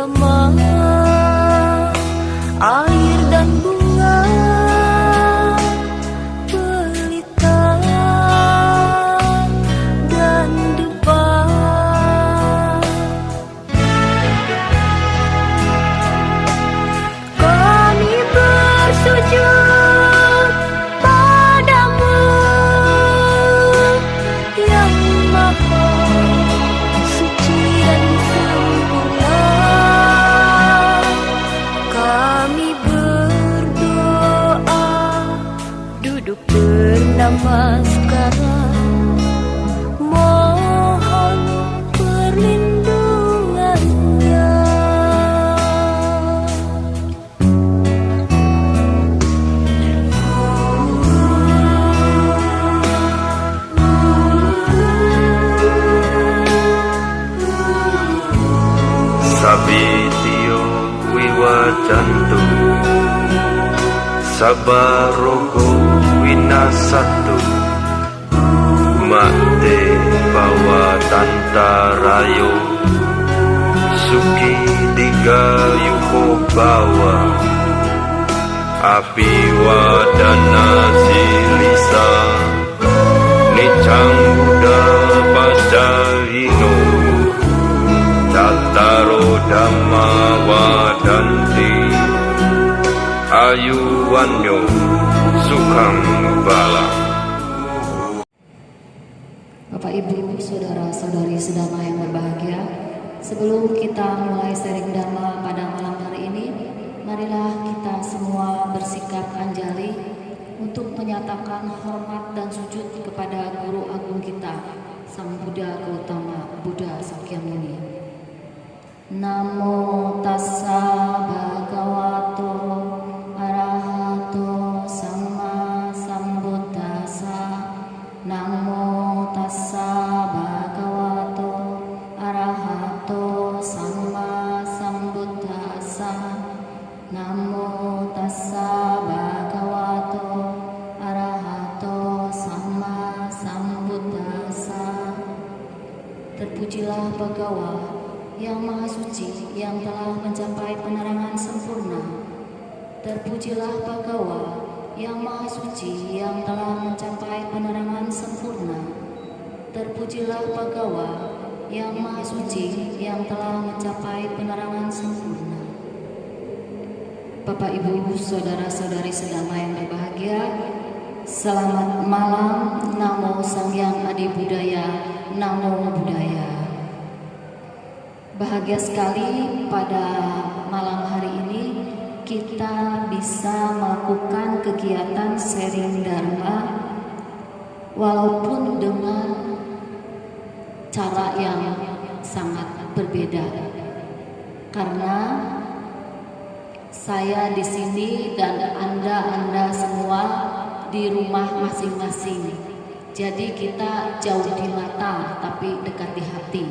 bersama air dan bunga pelita dan depan. Kami bersujud padamu yang maha suci dan sempurna. Kami berdoa duduk bernama sekarang, mohon perlindungannya. Sabitio wiwajantu sabarogo winasatu mate bawa tantarayo suki digayuko bawa api wadana silisa nicang buddha pacahino Tattaro Dhamma Wadanti Ayuwanyo Sukhang Bala. Bapak Ibu, saudara-saudari sedama yang berbahagia, sebelum kita mulai sharing Dhamma pada malam hari ini, marilah kita semua bersikap anjali untuk menyatakan hormat dan sujud kepada Guru Agung kita, Sang Buddha Gautama Buddha Sakyamuni. Namo tassa bhagavato arahato sama sambuddhassa. Namo tassa bhagavato arahato sama sambuddhassa. Namo tassa bhagavato arahato sama sambuddhassa. Terpujilah Bhagawa yang Maha Suci yang telah mencapai penerangan sempurna. Terpujilah Bhagawa yang Maha Suci yang telah mencapai penerangan sempurna. Terpujilah Bhagawa yang Maha Suci yang telah mencapai penerangan sempurna. Bapak Ibu, saudara-saudari sedama yang berbahagia, selamat malam. Namo Sangyang Adi Budaya, Namo Buddhaya. Bahagia sekali pada malam hari ini kita bisa melakukan kegiatan sharing Dharma walaupun dengan cara yang sangat berbeda. Karena saya di sini dan Anda semua di rumah masing-masing. Jadi kita jauh di mata tapi dekat di hati.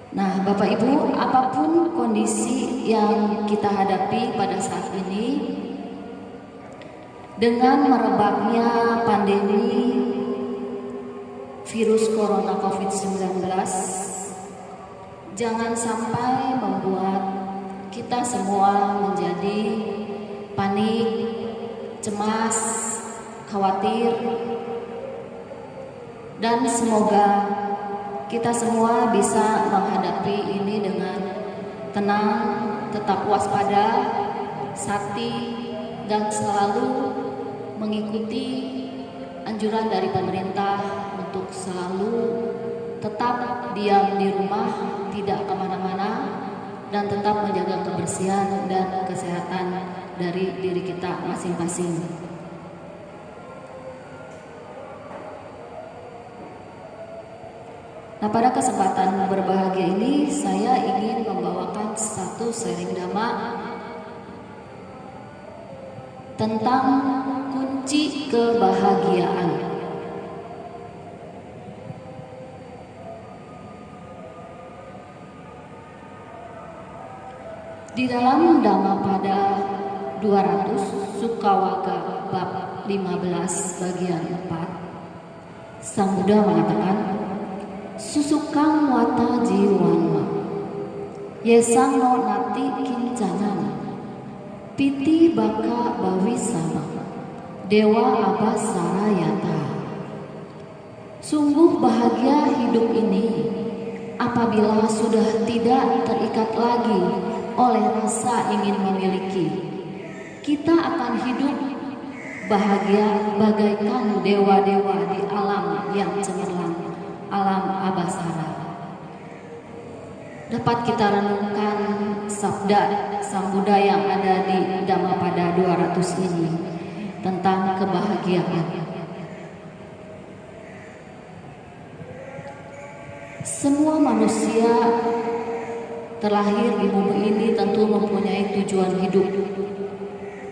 Nah, Bapak Ibu, apapun kondisi yang kita hadapi pada saat ini, dengan merebaknya pandemi virus corona COVID-19, jangan sampai membuat kita semua menjadi panik, cemas, khawatir, dan semoga kita semua bisa menghadapi ini dengan tenang, tetap waspada, sakti, dan selalu mengikuti anjuran dari pemerintah untuk selalu tetap diam di rumah, tidak kemana-mana, dan tetap menjaga kebersihan dan kesehatan dari diri kita masing-masing. Nah, pada kesempatan berbahagia ini saya ingin membawakan satu sharing Dhamma tentang kunci kebahagiaan. Di dalam Dhammapada 200 Sukawaka bab 15 bagian 4, Sang Buddha mengatakan, susukang wata jiwanma, Yesano nati kincanang, piti baka bawisama, dewa abas sarayata. Sungguh bahagia hidup ini apabila sudah tidak terikat lagi oleh rasa ingin memiliki. Kita akan hidup bahagia bagaikan dewa-dewa di alam yang cemerlang, alam abasara. Dapat kita renungkan sabda Sang Buddha yang ada di Dhammapada 200 ini tentang kebahagiaan. Semua manusia terlahir di bumi ini tentu mempunyai tujuan hidup.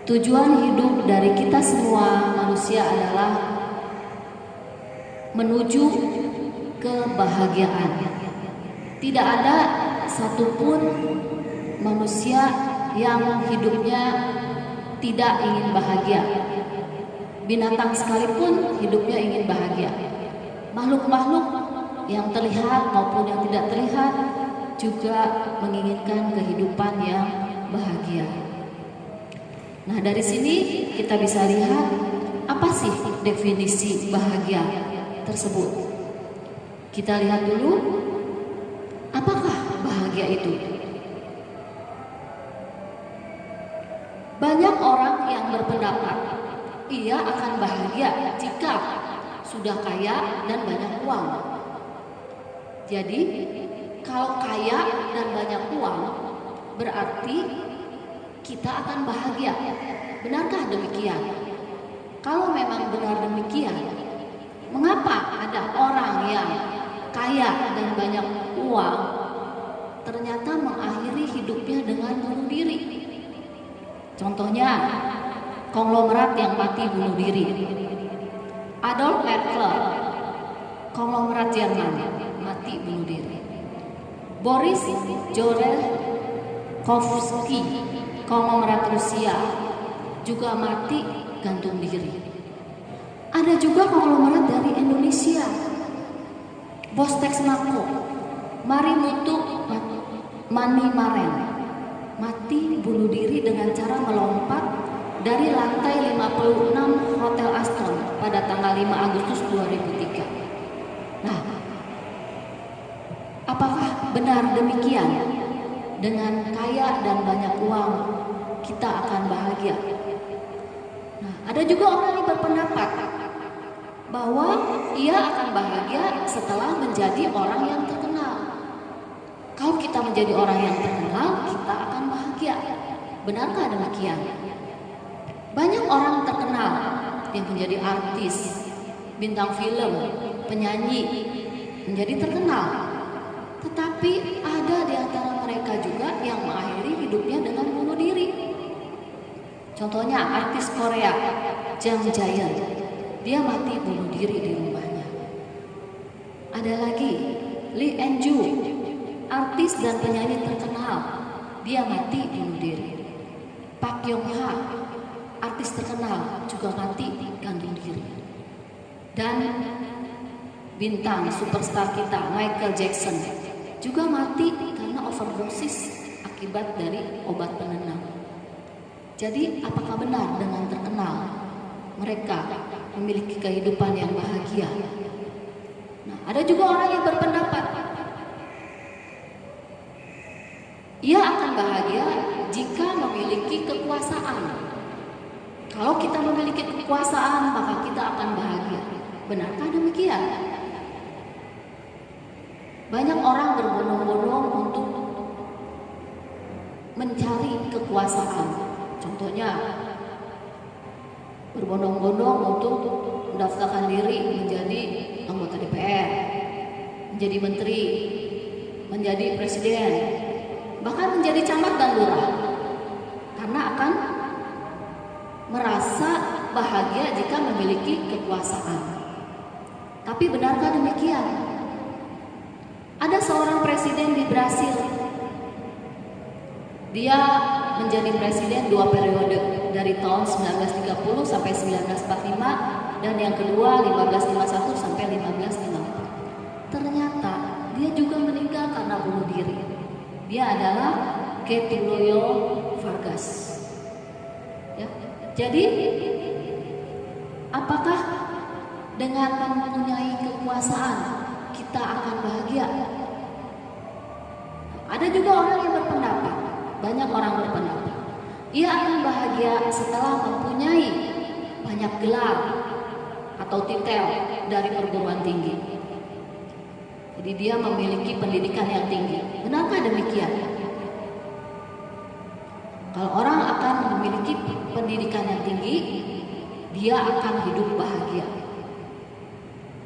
Tujuan hidup dari kita semua manusia adalah menuju kebahagiaan. Tidak ada satupun manusia yang hidupnya tidak ingin bahagia. Binatang sekalipun hidupnya ingin bahagia. Makhluk-makhluk yang terlihat maupun yang tidak terlihat juga menginginkan kehidupan yang bahagia. Nah, dari sini kita bisa lihat apa sih definisi bahagia tersebut. Kita lihat dulu, apakah bahagia itu? Banyak orang yang berpendapat ia akan bahagia jika sudah kaya dan banyak uang. Jadi, kalau kaya dan banyak uang berarti kita akan bahagia. Benarkah demikian? Kalau memang benar demikian, mengapa ada orang yang kaya dan banyak uang ternyata mengakhiri hidupnya dengan bunuh diri? Contohnya, konglomerat yang mati bunuh diri. Adolf Hitler, konglomerat Jerman, mati bunuh diri. Boris Jorekovsky, konglomerat Rusia, juga mati gantung diri. Ada juga konglomerat dari Indonesia, Bostex Mako, Marimutu Mani Maren, mati bunuh diri dengan cara melompat dari lantai 56 Hotel Aston pada tanggal 5 Agustus 2003. Nah, apakah benar demikian? Dengan kaya dan banyak uang kita akan bahagia. Nah, ada juga orang yang berpendapat bahwa ia akan bahagia setelah menjadi orang yang terkenal. Kalau kita menjadi orang yang terkenal, kita akan bahagia. Benarkah demikian? Banyak orang terkenal yang menjadi artis, bintang film, penyanyi, menjadi terkenal. Tetapi ada di antara mereka juga yang mengakhiri hidupnya dengan bunuh diri. Contohnya artis Korea, Jang Jae-yeon, dia mati bunuh diri di rumahnya. Ada lagi Lee En-ju, artis dan penyanyi terkenal, dia mati bunuh diri. Park Yong-ha, artis terkenal, juga mati gantung diri. Dan bintang superstar kita Michael Jackson juga mati karena overdosis akibat dari obat penenang. Jadi apakah benar dengan terkenal mereka memiliki kehidupan yang bahagia? Nah, ada juga orang yang berpendapat ia akan bahagia jika memiliki kekuasaan. Kalau kita memiliki kekuasaan, maka kita akan bahagia. Benarkah demikian? Banyak orang berbondong-bondong untuk mencari kekuasaan. Contohnya, berbondong-bondong untuk mendaftarkan diri menjadi anggota DPR, menjadi menteri, menjadi presiden, bahkan menjadi camat dan lurah. Karena akan merasa bahagia jika memiliki kekuasaan. Tapi benarkah demikian? Ada seorang presiden di Brasil. Dia menjadi presiden 2 periode, dari tahun 1930 sampai 1945, dan yang kedua 1551 sampai 1554. Ternyata dia juga meninggal karena bunuh diri. Dia adalah Getulio Vargas. Ya. Jadi, apakah dengan mempunyai kekuasaan kita akan bahagia? Ada juga orang yang berpendapat, banyak orang berpendapat, ia akan bahagia setelah mempunyai banyak gelar atau titel dari perguruan tinggi. Jadi dia memiliki pendidikan yang tinggi. Benarkah demikian? Kalau orang akan memiliki pendidikan yang tinggi, dia akan hidup bahagia.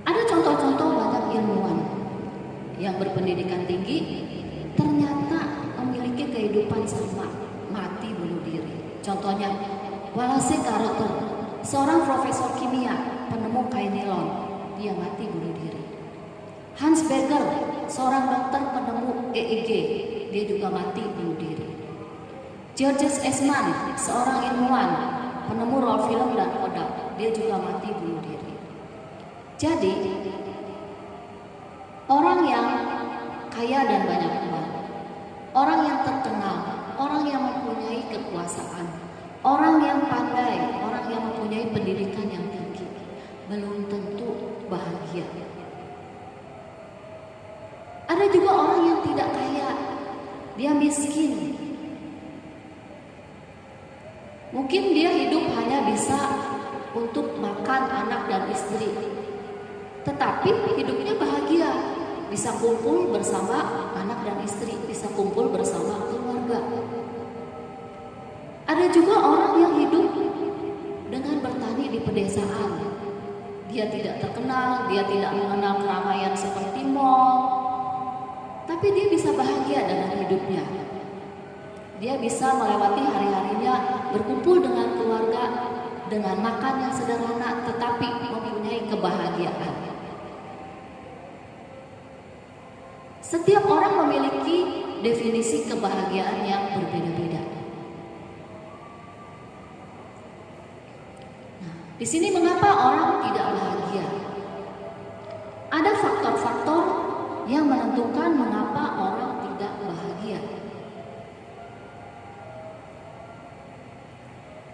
Ada contoh-contoh banyak ilmuwan yang berpendidikan tinggi ternyata memiliki kehidupan sama, mati bunuh diri. Contohnya Wallace Carothers, seorang profesor kimia, penemu kain nilon, dia mati bunuh diri. Hans Becker, seorang dokter penemu EEG, dia juga mati bunuh diri. Georges Eastman, seorang ilmuwan, penemu roll film dan Kodak, dia juga mati bunuh diri. Jadi, orang yang kaya dan banyak uang, orang yang terkenal, orang yang mempunyai kekuasaan, orang yang pandai, orang yang mempunyai pendidikan yang tinggi, belum tentu bahagia. Ada juga orang yang tidak kaya, dia miskin. Mungkin dia hidup hanya bisa untuk makan anak dan istri, tetapi hidupnya bahagia, bisa kumpul bersama anak dan istri, bisa kumpul bersama keluarga. Ada juga orang yang hidup dengan bertani di pedesaan. Dia tidak terkenal, dia tidak mengenal keramaian seperti mall, tapi dia bisa bahagia dengan hidupnya. Dia bisa melewati hari-harinya berkumpul dengan keluarga dengan makan yang sederhana, tetapi mempunyai kebahagiaan. Setiap orang memiliki definisi kebahagiaan yang berbeda-beda. Nah, di sini mengapa orang tidak bahagia? Ada faktor-faktor yang menentukan mengapa orang tidak bahagia.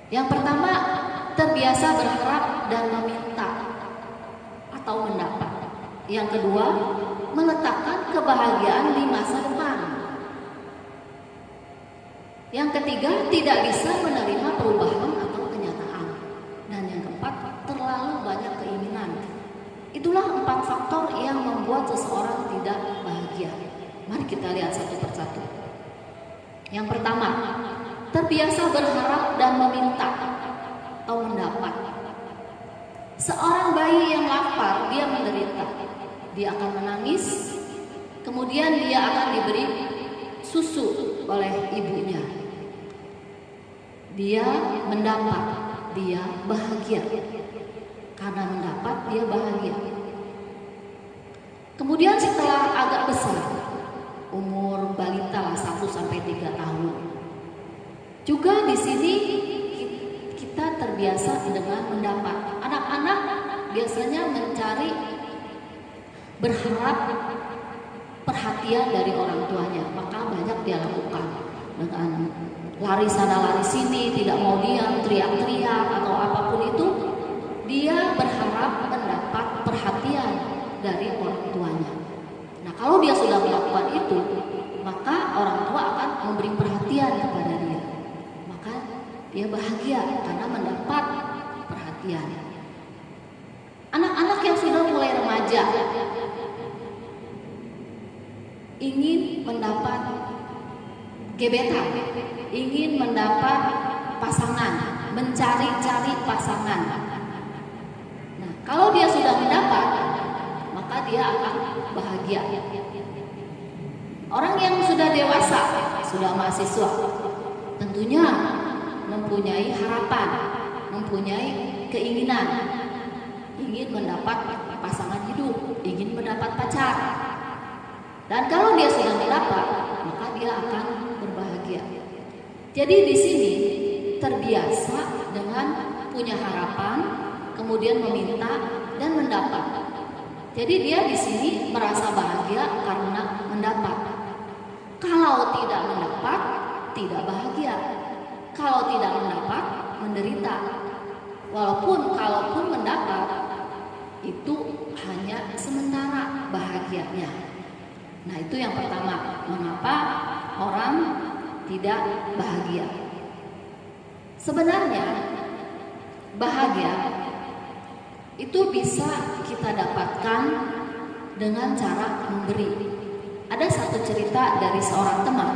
Yang pertama, terbiasa berharap dan meminta atau mendapat. Yang kedua, meletakkan kebahagiaan di masa depan. Yang ketiga, tidak bisa menerima perubahan atau kenyataan. Dan yang keempat, terlalu banyak keinginan. Itulah 4 faktor yang membuat seseorang tidak bahagia. Mari kita lihat satu persatu. Yang pertama, terbiasa berharap dan meminta atau mendapat. Seorang bayi yang lapar, dia menderita. Dia akan menangis, kemudian dia akan diberi susu oleh ibunya. Dia mendapat, dia bahagia. Karena mendapat, dia bahagia. Kemudian setelah agak besar, umur balita 1-3 tahun, juga di sini kita terbiasa dengan mendapat. Anak-anak biasanya mencari, berharap perhatian dari orang tuanya, maka banyak dia lakukan dengan lari sana lari sini, tidak mau diam, teriak-teriak atau apapun itu. Dia berharap mendapat perhatian dari orang tuanya. Nah, kalau dia sudah melakukan itu, maka orang tua akan memberi perhatian kepada dia. Maka dia bahagia karena mendapat perhatian. Anak-anak yang sudah mulai remaja ingin mendapat gebetan, ingin mendapat pasangan, mencari-cari pasangan. Nah, kalau dia sudah mendapat, maka dia akan bahagia. Orang yang sudah dewasa, sudah mahasiswa, tentunya mempunyai harapan, mempunyai keinginan, ingin mendapat pasangan hidup, ingin mendapat pacar. Dan kalau dia sudah mendapat, maka dia akan berbahagia. Jadi di sini terbiasa dengan punya harapan, kemudian meminta dan mendapat. Jadi dia di sini merasa bahagia karena mendapat. Kalau tidak mendapat, tidak bahagia. Kalau tidak mendapat, menderita. Kalaupun mendapat, itu hanya sementara bahagianya. Nah, itu yang pertama, mengapa orang tidak bahagia. Sebenarnya bahagia itu bisa kita dapatkan dengan cara memberi. Ada satu cerita dari seorang teman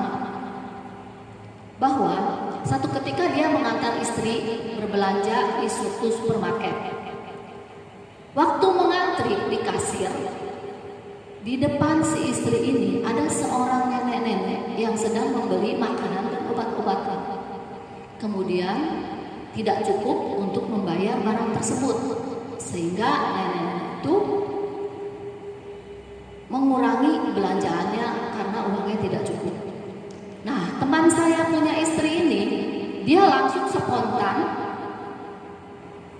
bahwa satu ketika dia mengantar istri berbelanja di suatu supermarket. Waktu mengantri di kasir, di depan si istri ini ada seorang nenek-nenek yang sedang membeli makanan dan obat-obatan. Kemudian tidak cukup untuk membayar barang tersebut, sehingga nenek-nenek itu mengurangi belanjaannya karena uangnya tidak cukup. Nah, teman saya punya istri ini, dia langsung spontan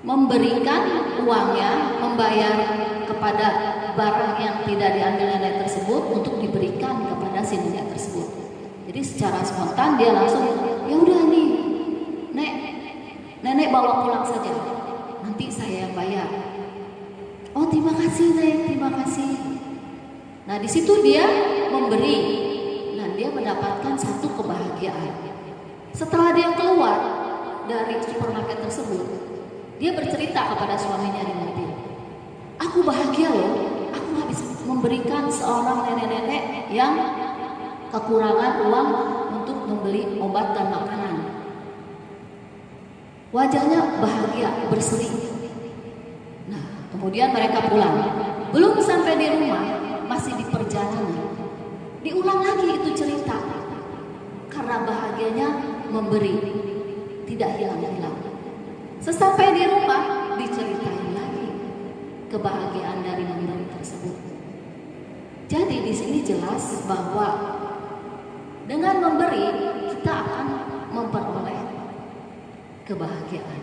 memberikan uangnya, membayar kepada barang yang tidak diambil nenek tersebut untuk diberikan kepada si nenek tersebut. Jadi secara spontan dia langsung, ya udah nih, nenek bawa pulang saja, nanti saya yang bayar. Oh, terima kasih Nek, terima kasih. Nah, di situ dia memberi, dan dia mendapatkan satu kebahagiaan. Setelah dia keluar dari supermarket tersebut, dia bercerita kepada suaminya di mobil, aku bahagia loh, aku habis memberikan seorang nenek-nenek yang kekurangan uang untuk membeli obat dan makanan. Wajahnya bahagia, berseri. Nah, kemudian mereka pulang. Belum sampai di rumah, masih di perjalanan, diulang lagi itu cerita. Karena bahagianya memberi, tidak hilang-hilang. Sesampai di rumah, diceritain lagi kebahagiaan dari memberi tersebut. Jadi di sini jelas bahwa dengan memberi kita akan memperoleh kebahagiaan.